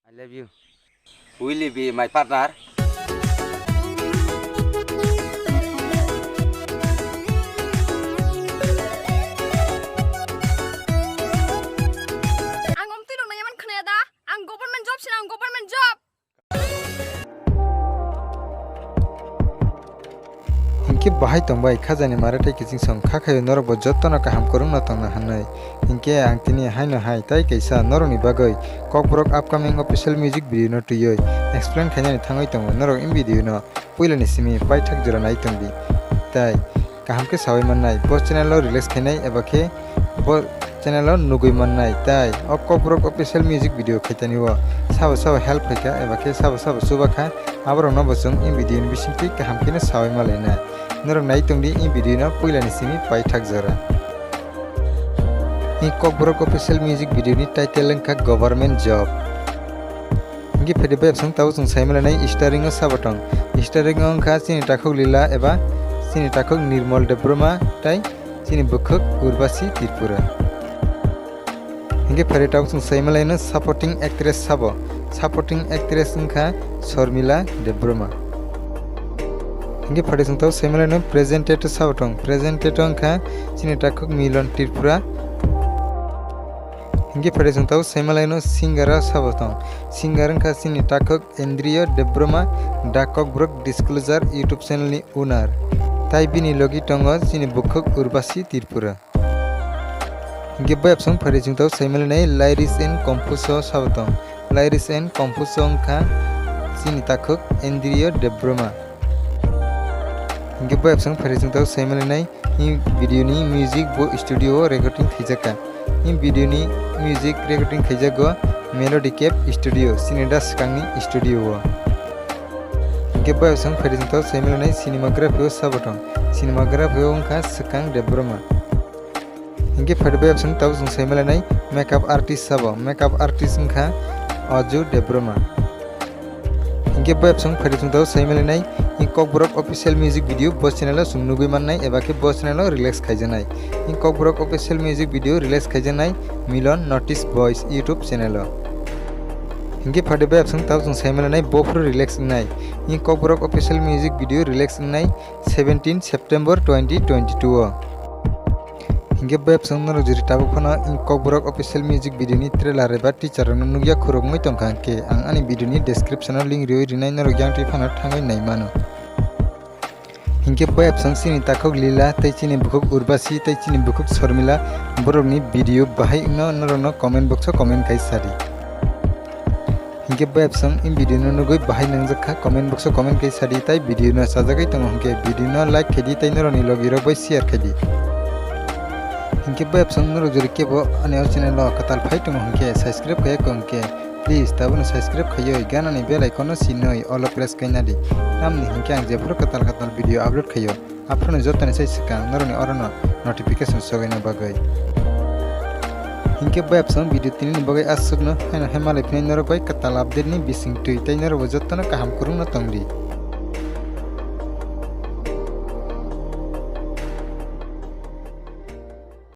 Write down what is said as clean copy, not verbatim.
I love you. Will you be my partner? Government job. Inke bahai tongbai khajani marathai kijing song khakhayo norok bo jottona kaham korungna tongna hanai inke ang tini haino hai tai kaisa norokni bagoi Kokborok upcoming official music video no tuyoi explain khainani thangoi tongo norok in video no puilani simi paithak jora nai tongbi tai kaham ke sawai mannai bo channel lo release khainai eba khe bo channel lo nugui mannai tai o Kokborok official music video khaitani o sabo help khaika eba khe sabo subakha abaro no bosung in video ni bisingtui kaham kene sawai malaina norok nai tongdi in video no puilani simi paithak jora in Kokborok official music video ni title lengkha government job ingi phede beb sang tau sung saimala nai starring o sabatong starring o kha chini takhok lila eba chini takhok nirmal debroma tai chini bukhuk urbashi tirpura ingi phede tau sung saimala no supporting actress sabo supporting actress kha Sharmila debroma inge phade sung tau saimala no presentator sabatong presentator kha chini takhok Milan tirpura inge phade sung tau saimala no singer sabatong singer kha chini takhok Andrea debroma da Kokborok disclosure YouTube channel ni owner tai bini logi tongo chini bukhuk urbashi tirpura inge bab sung phade sung tau saimala nai lyrics and compose sabatong lyrics and compose kha chini takhok Andrea debroma inge bab sung phade sung tau saimala nai in video ni music bo studio recording khijaka in video ni music recording khaijago melody cap studio sineda skangni studio o inge bab sung phade sung tau saimala nai cinematography o sabatong cinematography o kha skang debroma inge phade bab sung tau sung saimala nai makeup artist sabo makeup artist kha Aju debroma inge bab sung phade sung tau saimala nai in Kokborok official music video bo channel sung nugui mannai eba ke bo channel release khaijanai in Kokborok official music video release khaijanai Milan notice voice YouTube channel inge phade bab sung tau sung saimala nai bo pro release nai in Kokborok official music video release nai 17 September 2022 inge bab sung no juri tabu phona in Kokborok official music video ni trailer eba teaser no nugya khurok moi tongkha ke ang ani video ni description link rioi rinai no yang ti phana thangai nai mano inge bab sung chini takhok Lila tai chini bukhuk urbashi tai chini bukhuk Sharmila borok ni video bahai no comment box o comment kai sari inge bab sung in video no nugui bahai nangjakha comment box o comment kai sari tai video no sajagai tongo hingke video no like khedi tai no ni logi rok bai share khedi inke bab sung no juri kebo ani channel lo katal phai tongo hingke subscribe kaya kongke please tabun subscribe khayo gana ni bell icon no sinoi all press kaina di namni hingke ang jefur katal video upload khayo apno jotani sai sikang noroni orono notification sogaina bagai hingke bab sung video tini bagai asugno haina hemalai phai norok bai katal update ni bising tui tai norok jotana kaham kurung no tongri